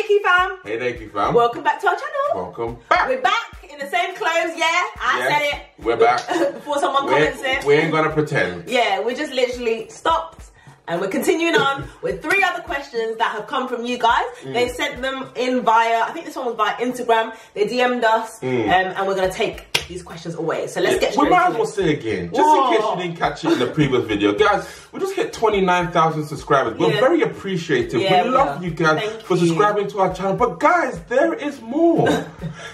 Deku Fam. Hey Deku Fam. Welcome back to our channel. Welcome back. We're back in the same clothes, yeah. I said it. We're back. Before someone comments it. We ain't gonna pretend. Yeah, we just literally stopped. And we're continuing on with 3 other questions that have come from you guys. They sent them in via, I think this one was via Instagram. They DM'd us, and we're going to take these questions away. So let's get straight We might into as well it. say again, just in case you didn't catch it in the previous video. Guys, we just hit 29,000 subscribers. We're very appreciative. Yeah, we love you guys for subscribing to our channel. But guys, there is more.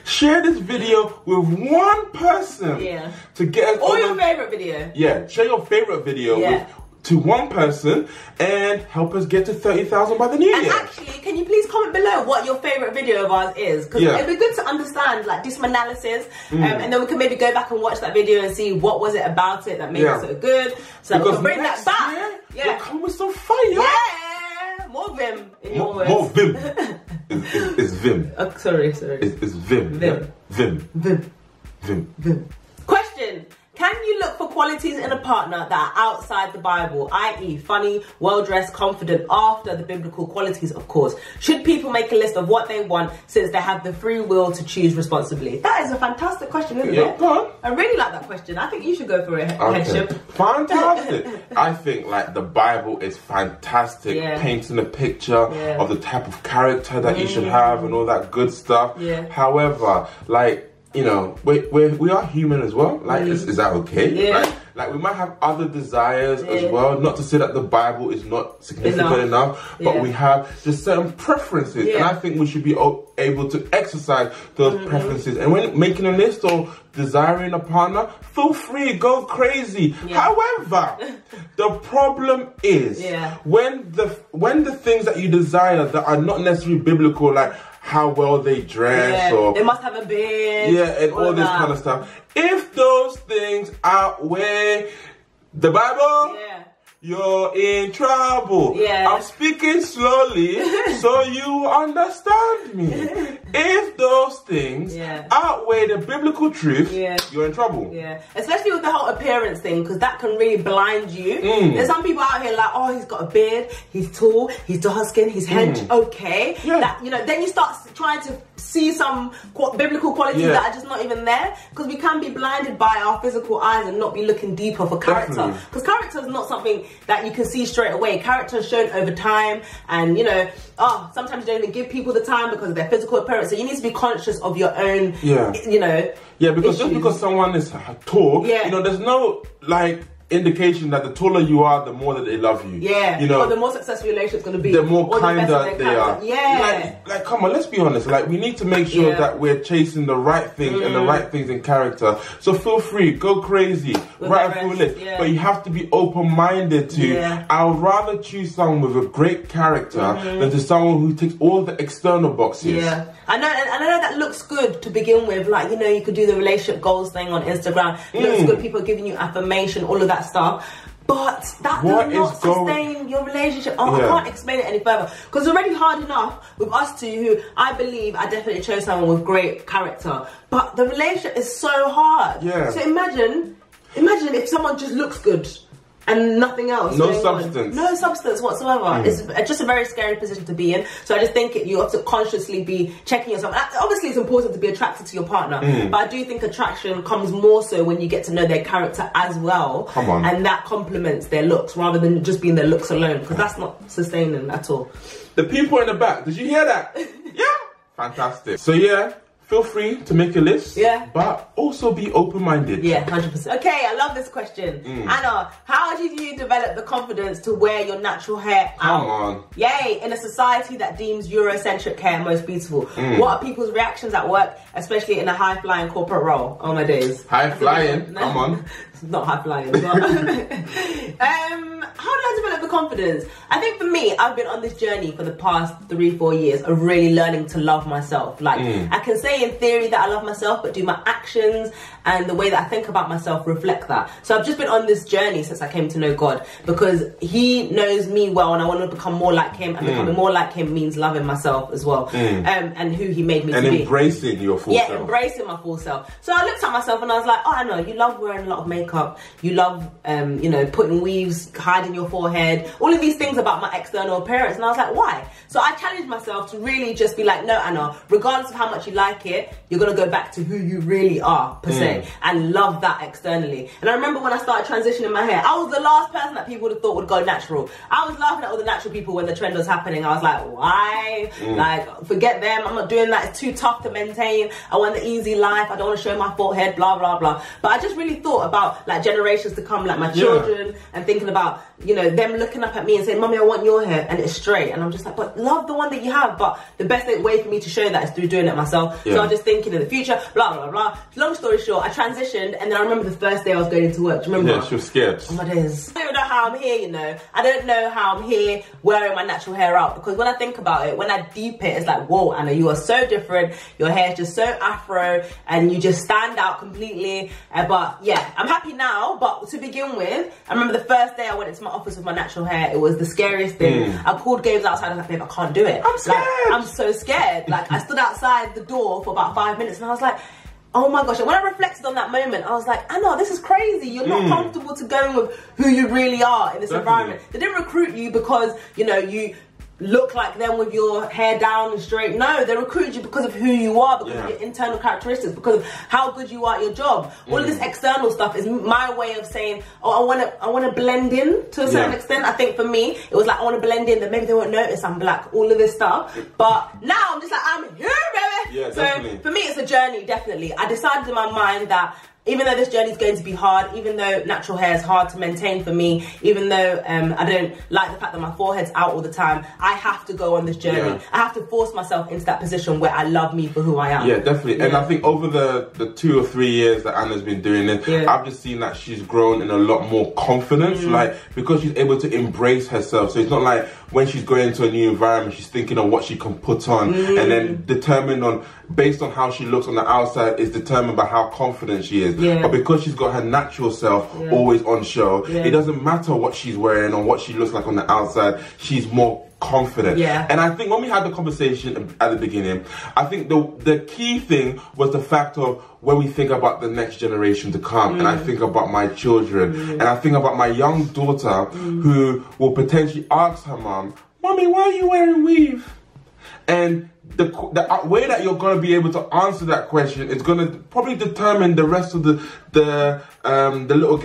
Share this video with one person to get us or your favourite video. Yeah, share your favourite video to one person and help us get to 30,000 by the new year. And actually, can you please comment below what your favourite video of ours is? Because it'd be good to understand, like, do some analysis, and then we can maybe go back and watch that video and see what was it about it that made it so good. So we can bring that back. We'll come with some fire. Yeah, more vim in your words. More vim. It's vim. Sorry. It's vim. Vim. Question. Can you look for qualities in a partner that are outside the Bible, i.e. funny, well-dressed, confident, after the biblical qualities, of course? Should people make a list of what they want since they have the free will to choose responsibly? That is a fantastic question, isn't it? Go on. I really like that question. I think you should go for a headship. Fantastic. I think, like, the Bible is fantastic, painting a picture of the type of character that you should have and all that good stuff. However, like, you know, we are human as well. Like, is that okay? Like, we might have other desires as well. Not to say that the Bible is not significant enough, but we have just certain preferences. And I think we should be able to exercise those preferences. And when making a list or desiring a partner, feel free, go crazy. However, the problem is when the things that you desire that are not necessarily biblical, like how well they dress, or they must have a beard, and all this kind of stuff. If those things outweigh the Bible, you're in trouble. I'm speaking slowly so you understand me. If those things outweigh the biblical truth, you're in trouble. Especially with the whole appearance thing, because that can really blind you. There's some people out here like, oh, he's got a beard, he's tall, he's dark skinned, he's hench, that, you know, then you start trying to see some biblical qualities that are just not even there, because we can be blinded by our physical eyes and not be looking deeper for character, because character is not something that you can see straight away. Character is shown over time, and you know, sometimes you don't even give people the time because of their physical appearance, so you need to be conscious of your own you know, because just because someone is tall, you know, there's no like indication that the taller you are, the more that they love you. You know, or the more successful relationship's going to be. The more kinder they are. Like, come on, let's be honest. Like, we need to make sure that we're chasing the right things and the right things in character. So feel free, go crazy, write a full list. But you have to be open-minded to, I would rather choose someone with a great character than to someone who ticks all the external boxes. I know, and I know that looks good to begin with. Like, you know, you could do the relationship goals thing on Instagram. It looks good, people giving you affirmation, all of that stuff, but that does not sustain your relationship. I can't explain it any further, because it's already hard enough with us two, who I believe I definitely chose someone with great character, but the relationship is so hard. So imagine if someone just looks good and nothing else. No substance. No substance whatsoever. It's just a very scary position to be in. So I just think you have to consciously be checking yourself. Obviously, it's important to be attracted to your partner, but I do think attraction comes more so when you get to know their character as well. And that complements their looks rather than just being their looks alone, because that's not sustaining at all. The people in the back, did you hear that? Fantastic. So feel free to make a list, but also be open-minded. 100%. Okay, I love this question. Anna, how did you develop the confidence to wear your natural hair out? Come on. Yay, in a society that deems Eurocentric hair most beautiful. What are people's reactions at work, especially in a high-flying corporate role? Oh my days. High-flying? Come on. It's not high-flying, but... how did I develop the confidence? I think for me, I've been on this journey for the past 3-4 years of really learning to love myself. Like, I can say in theory that I love myself, but do my actions and the way that I think about myself reflect that? So I've just been on this journey since I came to know God, because He knows me well, and I want to become more like Him, and becoming more like Him means loving myself as well, and who He made me to be. And embracing your full self. Embracing my full self. So I looked at myself and I was like, oh, I know, you love wearing a lot of makeup, you love, you know, putting weaves, hiding your forehead, all of these things about my external appearance. And I was like, why? So I challenged myself to really just be like, no, Anna, regardless of how much you like it, you're gonna go back to who you really are, per se, and love that externally. And I remember when I started transitioning my hair, I was the last person that people would have thought would go natural. I was laughing at all the natural people when the trend was happening. I was like, why? Like, forget them, I'm not doing that, it's too tough to maintain. I want the easy life, I don't want to show my forehead, blah, blah, blah. But I just really thought about like generations to come, like my children, and thinking about, you know, them looking up at me and saying, Mommy, I want your hair, and it's straight. And I'm just like, but love the one that you have. But the best way for me to show that is through doing it myself. So I'm just thinking in the future, blah, blah, blah. Long story short, I transitioned, and then I remember the first day I was going into work. Do you remember? Yeah, she was scared. Oh my days. I don't know how I'm here, you know. I don't know how I'm here wearing my natural hair out, because when I think about it, when I deep it, it's like, whoa, Anna, you are so different. Your hair is just so afro, and you just stand out completely. But yeah, I'm happy now. But to begin with, I remember the first day I went into my office with my natural hair, it was the scariest thing. I called Gabes outside, and I was like, babe, I can't do it. I'm scared. Like, I'm so scared. Like, I stood outside the door for about 5 minutes, and I was like, oh my gosh. And when I reflected on that moment, I was like, Anna, this is crazy. You're not comfortable to go with who you really are in this environment. They didn't recruit you because, you know, you look like them with your hair down and straight. No, they recruited you because of who you are, because of your internal characteristics, because of how good you are at your job. All of this external stuff is my way of saying, oh, I want to blend in to a certain extent. I think for me, it was like, I want to blend in, that maybe they won't notice I'm black, all of this stuff. But now I'm just like, I'm here, baby. Yeah, so definitely. For me, it's a journey, definitely. I decided in my mind that even though this journey is going to be hard, even though natural hair is hard to maintain for me, even though I don't like the fact that my forehead's out all the time, I have to go on this journey. I have to force myself into that position where I love me for who I am. Yeah, definitely. And I think over the 2 or 3 years that Anna's been doing it, I've just seen that she's grown in a lot more confidence, like, because she's able to embrace herself. So it's not like when she's going into a new environment, she's thinking of what she can put on, and then determined on, based on how she looks on the outside, is determined by how confident she is. But because she's got her natural self always on show, it doesn't matter what she's wearing or what she looks like on the outside, she's more confident. And I think when we had the conversation at the beginning, I think the key thing was the fact of when we think about the next generation to come, and I think about my children, and I think about my young daughter who will potentially ask her mom, Mommy, why are you wearing weave? And the way that you're going to be able to answer that question is going to probably determine the rest of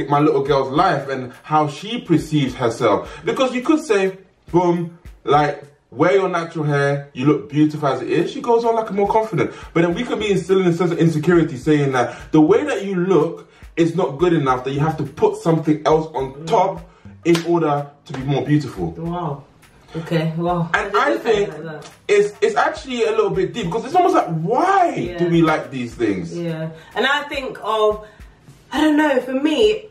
my little girl's life and how she perceives herself. Because you could say, boom, like, wear your natural hair, you look beautiful as it is. She goes on like more confident. But then we could be instilling a sense of insecurity, saying that the way that you look is not good enough, that you have to put something else on top in order to be more beautiful. Wow. Okay, wow. And I think it's actually a little bit deep, because it's almost like, why do we like these things? Yeah. And I think of, I don't know, for me,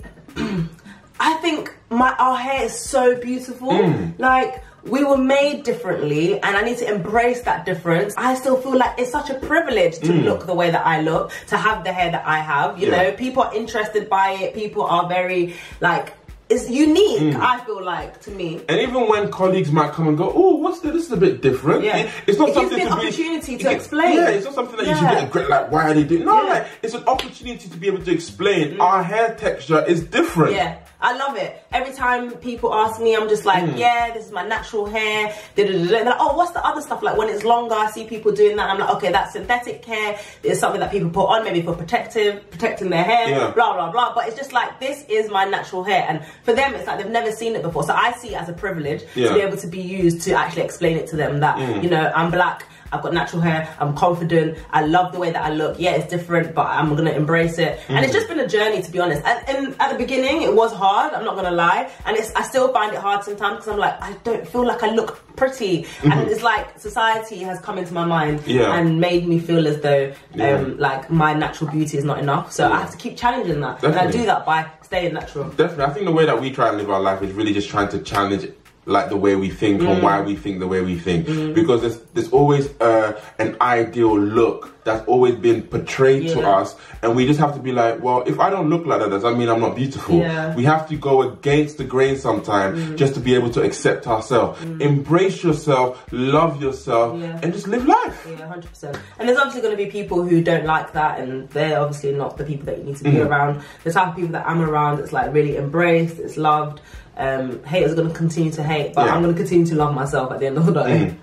I think our hair is so beautiful. Like, we were made differently, and I need to embrace that difference. I still feel like it's such a privilege to look the way that I look, to have the hair that I have. You know, people are interested by it. People are very, like, it's unique, I feel like, to me. And even when colleagues might come and go, oh, what's this? This is a bit different. It's not something to be... opportunity to explain. It's not something that you should get a great, like, why are they doing? No, like, it's an opportunity to be able to explain our hair texture is different. I love it. Every time people ask me, I'm just like, yeah, this is my natural hair. They're like, oh, what's the other stuff? Like, when it's longer, I see people doing that. I'm like, okay, that's synthetic hair. It's something that people put on maybe for protecting their hair, blah, blah, blah. But it's just like, this is my natural hair. And for them, it's like they've never seen it before. So I see it as a privilege to be able to be used to actually explain it to them that, you know, I'm black, I've got natural hair, I'm confident, I love the way that I look. Yeah, it's different, but I'm gonna embrace it. And it's just been a journey, to be honest. And at the beginning, it was hard, I'm not gonna lie. And I still find it hard sometimes, because I'm like, I don't feel like I look pretty. And it's like society has come into my mind and made me feel as though like my natural beauty is not enough. So I have to keep challenging that. And I do that by staying natural. Definitely. I think the way that we try and live our life is really just trying to challenge like the way we think and why we think the way we think, because there's always an ideal look that's always been portrayed to us, and we just have to be like, well, if I don't look like that, does that mean I'm not beautiful? We have to go against the grain sometimes just to be able to accept ourselves. Embrace yourself, love yourself, and just live life. 100%. And there's obviously going to be people who don't like that, and they're obviously not the people that you need to be around. The type of people that I'm around, it's like really embraced, it's loved. haters are going to continue to hate, but I'm going to continue to love myself at the end of the day.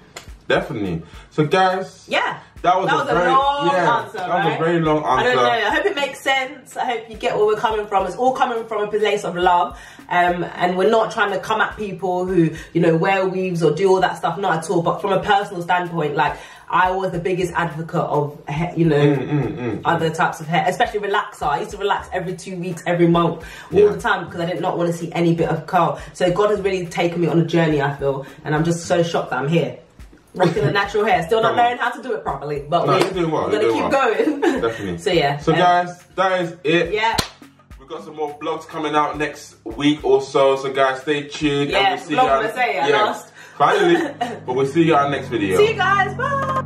Definitely. So guys, yeah, that was a very long answer. That was a very long answer. I don't know. I hope it makes sense. I hope you get where we're coming from. It's all coming from a place of love, and we're not trying to come at people who, you know, wear weaves or do all that stuff. Not at all. But from a personal standpoint, like, I was the biggest advocate of, you know, other types of hair, especially relaxer. I used to relax every 2 weeks, every month, all the time, because I did not want to see any bit of curl. So God has really taken me on a journey, I feel, and I'm just so shocked that I'm here. Rocking the natural hair, still not knowing how to do it properly, but we're gonna keep going. Definitely. So yeah. So guys, that is it. Yeah. We've got some more vlogs coming out next week or so. So guys, stay tuned. Yeah, and we'll see you. Finally, but we'll see you on next video. See you guys. Bye.